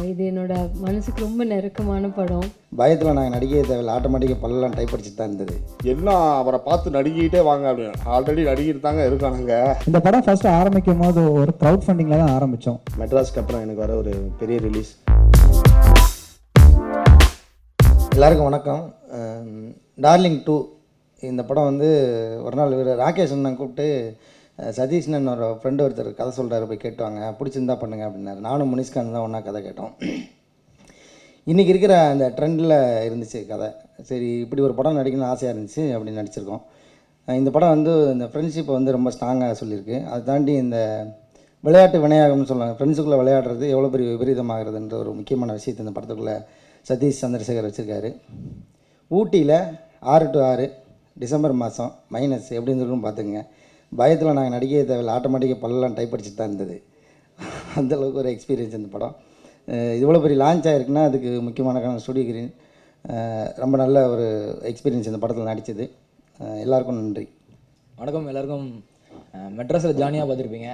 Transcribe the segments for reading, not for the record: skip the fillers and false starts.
இது என்னோட மனசுக்கு ரொம்ப நெருக்கமான படம். பயத்தில் நாங்கள் நடிக்கவே தேவையில்லை, ஆட்டோமேட்டிக்காக பல்லெல்லாம் டைப் அடிச்சுட்டு தான் இருந்தது. எல்லாம் அவரை பார்த்து நடிக்கிட்டே வாங்க அப்படின்னு ஆல்ரெடி நடிக்கிட்டு தாங்க இருக்கானுங்க. இந்த படம் ஃபர்ஸ்ட் ஆரம்பிக்கும் போது ஒரு க்ரௌட் ஃபண்டிங்கில் தான் ஆரம்பித்தோம். மெட்ராஸ்க்கு அப்புறம் எனக்கு வர ஒரு பெரிய ரிலீஸ். எல்லாருக்கும் வணக்கம். டார்லிங் 2 இந்த படம் வந்து ஒரு நாள் இவர் ராகேஷ் அண்ணன் கூப்பிட்டு சதீஷ்னன் ஒரு ஃப்ரெண்டு ஒருத்தர் கதை சொல்கிறாரு, போய் கேட்டுவாங்க, பிடிச்சிருந்தா பண்ணுங்க அப்படின்னாரு. நானும் முனிஷ்கான் தான் ஒன்றா கதை கேட்டோம். இன்றைக்கி இருக்கிற அந்த ட்ரெண்டில் இருந்துச்சு கதை. சரி, இப்படி ஒரு படம் நடிக்கணும்னு ஆசையாக இருந்துச்சு, அப்படின்னு நடிச்சிருக்கோம். இந்த படம் வந்து இந்த ஃப்ரெண்ட்ஷிப்பை வந்து ரொம்ப ஸ்ட்ராங்காக சொல்லியிருக்கு. அதை தாண்டி இந்த விளையாட்டு வினையாகம்னு சொல்லுவாங்க, ஃப்ரெண்ட்ஸுக்குள்ளே விளையாடுறது எவ்வளோ பெரிய விபரீதமாகிறதுன்ற ஒரு முக்கியமான விஷயத்தை இந்த படத்துக்குள்ளே சதீஷ் சந்திரசேகர் வச்சுருக்காரு. ஊட்டியில் 6 to 6 டிசம்பர் மாதம் மைனஸ் எப்படி இருந்திருக்குன்னு பார்த்துங்க. பயத்தில் நாங்கள் நடிக்கவே தேவையில்லை, ஆட்டோமேட்டிக்காக பல்லெல்லாம் டைப் அடிச்சுட்டு தான் இருந்தது. அந்தளவுக்கு ஒரு எக்ஸ்பீரியன்ஸ் இந்த படம். இவ்வளோ பெரிய லான்ச் ஆகிருக்குன்னா அதுக்கு முக்கியமான காரணம் ஸ்டுடியோ கிரீன். ரொம்ப நல்ல ஒரு எக்ஸ்பீரியன்ஸ் இந்த படத்தில் நடித்தது. எல்லாருக்கும் நன்றி. வணக்கம் எல்லாருக்கும். மெட்ராஸில் ஜானியாக பார்த்துருப்பீங்க.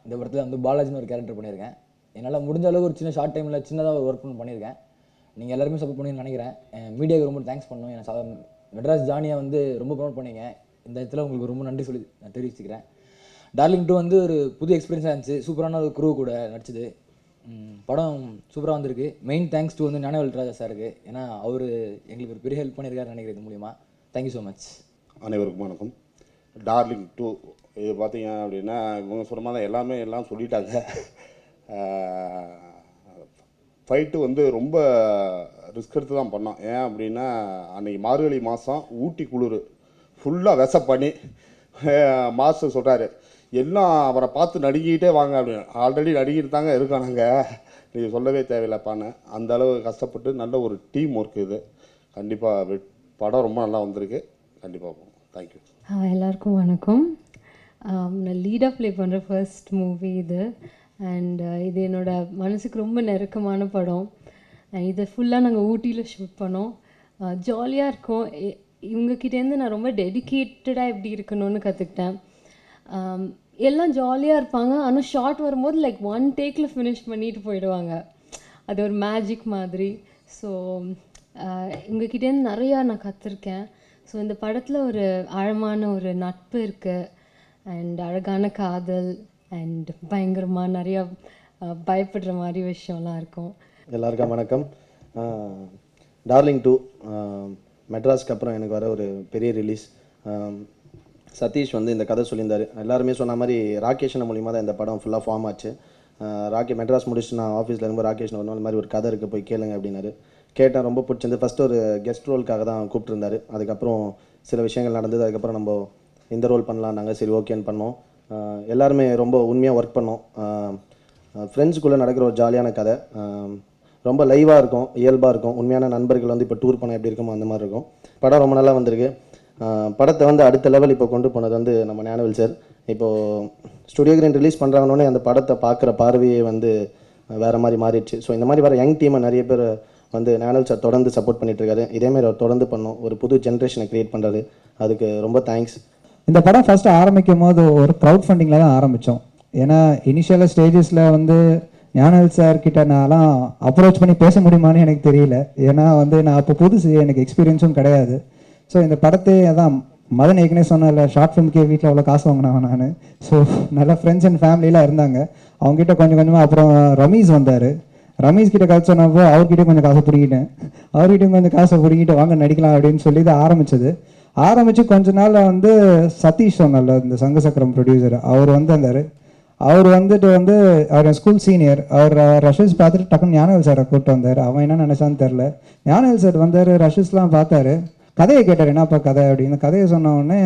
இந்த படத்தில் வந்து பாலாஜின்னு ஒரு கேரக்டர் பண்ணியிருக்கேன். என்னால் முடிஞ்ச அளவுக்கு ஒரு சின்ன ஷார்ட் டைமில் சின்னதாக ஒரு ஒர்க் பண்ணியிருக்கேன். நீங்கள் எல்லாருமே சப்போர்ட் பண்ணுவீங்கன்னு நினைக்கிறேன். மீடியாவுக்கு ரொம்ப தேங்க்ஸ் பண்ணணும். ஏன்னா மெட்ராஸ் ஜானியை வந்து ரொம்ப ப்ரொமோட் பண்ணீங்க. இந்த இடத்துல உங்களுக்கு ரொம்ப நன்றி சொல்லி நான் தெரிவிச்சுக்கிறேன். டார்லிங் 2 வந்து ஒரு புது எக்ஸ்பீரியன்ஸாக இருந்துச்சு. சூப்பரான ஒரு குரூ கூட நடிச்சது. படம் சூப்பராக வந்திருக்கு. மெயின் தேங்க்ஸ் டு வந்து ஞானவேல் ராஜா சாருக்கு. ஏன்னா அவர் எங்களுக்கு ஒரு பெரிய ஹெல்ப் பண்ணியிருக்காருன்னு நினைக்கிறேன் இது மூலிமா. Thank you so much. அனைவருக்கும் வணக்கம். டார்லிங் 2 இது பார்த்தீங்க அப்படின்னா இவங்க சொன்ன மாதிரி எல்லாம் சொல்லிட்டாங்க. ஃபைட்டு வந்து ரொம்ப ரிஸ்க் எடுத்து தான் பண்ணோம். ஏன் அப்படின்னா அன்றைக்கி மார்கழி மாதம் ஊட்டி குளிர் ஃபுல்லாக பண்ணி மாஸ்டர் சொல்கிறாரு, எல்லாம் அவரை பார்த்து நடிக்கிட்டே வாங்க அப்படின்னு ஆல்ரெடி நடிக்கிட்டு தாங்க இருக்கானுங்க, நீங்கள் சொல்லவே தேவையில்லைப்பான்னு. அந்த அளவு கஷ்டப்பட்டு நல்ல ஒரு டீம் ஒர்க் இது. கண்டிப்பாக படம் ரொம்ப நல்லா வந்திருக்கு. கண்டிப்பாக போகும். தேங்க்யூ. எல்லாருக்கும் வணக்கம். நான் லீடாக ப்ளே பண்ணுற ஃபர்ஸ்ட் மூவி இது. அண்ட் இது என்னோட மனசுக்கு ரொம்ப நெருக்கமான படம். இதை ஃபுல்லாக நாங்கள் ஊட்டியில் ஷூட் பண்ணோம். ஜாலியாக இருக்கும். இவங்கக்கிட்டேருந்து நான் ரொம்ப டெடிக்கேட்டடாக எப்படி இருக்கணும்னு கற்றுக்கிட்டேன். எல்லாம் ஜாலியாக இருப்பாங்க, ஆனால் ஷார்ட் வரும்போது லைக் 1 டேக்கில் ஃபினிஷ் பண்ணிட்டு போயிடுவாங்க. அது ஒரு மேஜிக் மாதிரி. ஸோ இவங்கக்கிட்டேருந்து நிறையா நான் கற்றுருக்கேன். ஸோ இந்த படத்தில் ஒரு ஆழமான ஒரு நட்பு இருக்குது, அண்ட் அழகான காதல், அண்ட் பயங்கரமாக நிறையா பயப்படுற மாதிரி விஷயம்லாம் இருக்கும். எல்லாருக்கும் வணக்கம். டார்லிங் 2 மெட்ராஸ்க்கு அப்புறம் எனக்கு வர ஒரு பெரிய ரிலீஸ். சதீஷ் வந்து இந்த கதை சொல்லியிருந்தார். எல்லாருமே சொன்ன மாதிரி ராகேஷ் மூலிமா தான் இந்த படம் ஃபுல்லாக ஃபார்ம் ஆச்சு. மெட்ராஸ் முடிச்சுட்டு நான் ஆஃபீஸில் இருக்கும்போது ராகேஷ் ஒரு நாள் மாதிரி ஒரு கதை இருக்குது, போய் கேளுங்க அப்படின்னாரு. கேட்டேன், ரொம்ப பிடிச்சிருந்து. ஃபஸ்ட்டு ஒரு கெஸ்ட் ரோலுக்காக தான் கூப்பிட்டுருந்தாரு. அதுக்கப்புறம் சில விஷயங்கள் நடந்தது. அதுக்கப்புறம் நம்ம இந்த ரோல் பண்ணலாம் நாங்கள், சரி ஓகேன்னு பண்ணோம். எல்லாருமே ரொம்ப உண்மையாக ஒர்க் பண்ணோம். ஃப்ரெண்ட்ஸுக்குள்ளே நடக்கிற ஒரு ஜாலியான கதை. ரொம்ப லைவாக இருக்கும், இயல்பாக இருக்கும். உண்மையான நண்பர்கள் வந்து இப்போ டூர் பண்ண எப்படி இருக்குமோ அந்த மாதிரி இருக்கும். படம் ரொம்ப நல்லா வந்திருக்கு. படத்தை வந்து அடுத்த லெவல் இப்போ கொண்டு போனது வந்து நம்ம ஞானவேல் சார். இப்போது ஸ்டுடியோ கிரீன் ரிலீஸ் பண்ணுறாங்கன்னே அந்த படத்தை பார்க்குற பார்வையே வந்து வேறு மாதிரி மாறிடுச்சு. ஸோ இந்த மாதிரி வர யங் டீமை நிறைய பேர் வந்து ஞானவேல் சார் தொடர்ந்து சப்போர்ட் பண்ணிகிட்ருக்காரு. இதேமாதிரி அவர் தொடர்ந்து பண்ணோம், ஒரு புது ஜென்ரேஷனை க்ரியேட் பண்ணுறாரு. அதுக்கு ரொம்ப தேங்க்ஸ். இந்த படம் ஃபர்ஸ்ட் ஆரம்பிக்கும் போது ஒரு க்ரௌட் ஃபண்டிங்கில் தான் ஆரம்பித்தோம். ஏன்னா இனிஷியலாக ஸ்டேஜஸில் வந்து ஞானவேல் சார்கிட்ட நான்லாம் அப்ரோச் பண்ணி பேச முடியுமான்னு எனக்கு தெரியல. ஏன்னா வந்து நான் அப்போ புதுசு, எனக்கு எக்ஸ்பீரியன்ஸும் கிடையாது. ஸோ இந்த படத்தை அதான் மதன் ஏற்கனவே சொன்னல, ஷார்ட் ஃபிலிம்க்கே வீட்டில் அவ்வளோ காசு வாங்கினேன் நான். ஸோ நல்ல ஃப்ரெண்ட்ஸ் அண்ட் ஃபேமிலியெலாம் இருந்தாங்க. அவங்ககிட்ட கொஞ்சம் கொஞ்சமாக அப்புறம் ரமீஸ் வந்தார். ரமேஷ் கிட்ட காசு சொன்னப்போ அவர்கிட்ட கொஞ்சம் காசை பிடிக்கிட்டேன். அவர்கிட்டையும் கொஞ்சம் காசை பிடிக்கிட்டு வாங்க நடிக்கலாம் அப்படின்னு சொல்லி தான் ஆரம்பித்து கொஞ்ச நாள் வந்து சதீஷ் சொன்னால, இந்த சங்க சக்கரம் ப்ரொடியூசர், அவர் வந்தார். அவர் வந்துட்டு வந்து அவர் ஸ்கூல் சீனியர். அவர் ரஷீஸ் பார்த்துட்டு டக்குன்னு ஞானவேல் சாரை கூப்பிட்டு வந்தார். அவன் என்ன நினச்சான்னு தெரில. ஞானவேல் சார் வந்தார், ரஷீஸ்லாம் பார்த்தாரு, கதையை கேட்டார், என்னப்பா கதை அப்படின்னு. கதையை சொன்ன உடனே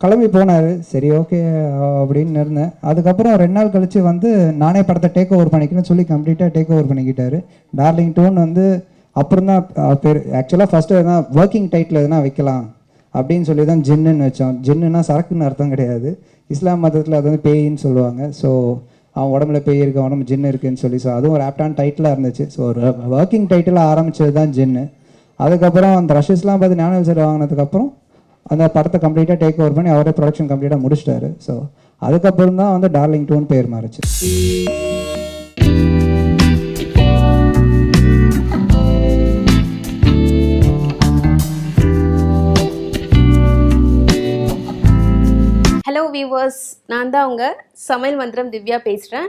கிளம்பி போனார். சரி ஓகே அப்படின்னு இருந்தேன். அதுக்கப்புறம் 2 நாள் கழித்து வந்து நானே படத்தை டேக் ஓவர் பண்ணிக்கிறேன்னு சொல்லி கம்ப்ளீட்டாக டேக் ஓவர் பண்ணிக்கிட்டாரு. டார்லிங் 2 வந்து அப்புறம் தான் பேர். ஆக்சுவலாக ஃபஸ்ட்டு எதுனா ஒர்க்கிங் டைட்டில் எதுனா வைக்கலாம் அப்படின்னு சொல்லி தான் ஜின்னுன்னு வச்சோம். ஜின்னுன்னா சரக்குன்னு அர்த்தம் கிடையாது. இஸ்லாம் மதத்தில் அது வந்து பேயின்னு சொல்லுவாங்க. ஸோ அவன் உடம்புல பேய் இருக்கு, உடம்பு ஜின்னு இருக்குன்னு சொல்லி. ஸோ அதுவும் ஒரு ஆப்டான டைட்டிலாக இருந்துச்சு. ஸோ ஒரு ஒர்க்கிங் டைட்டிலாக ஆரம்பித்தது தான் ஜின்னு. அதுக்கப்புறம் அந்த ரஷஸ்லாம் பார்த்து ஞானவேல் சார் வாங்கினதுக்கப்புறம் அந்த படத்தை கம்ப்ளீட்டாக டேக் ஓவர் பண்ணி அவரே ப்ரொடக்ஷன் கம்ப்ளீட்டாக முடிச்சிட்டாரு. ஸோ அதுக்கப்புறம் தான் வந்து டார்லிங் 2ன்னு பேர் மாறிச்சு. வியூவர்ஸ், நான் தான் உங்க சமையல் மந்திரம் திவ்யா பேசுகிறேன்.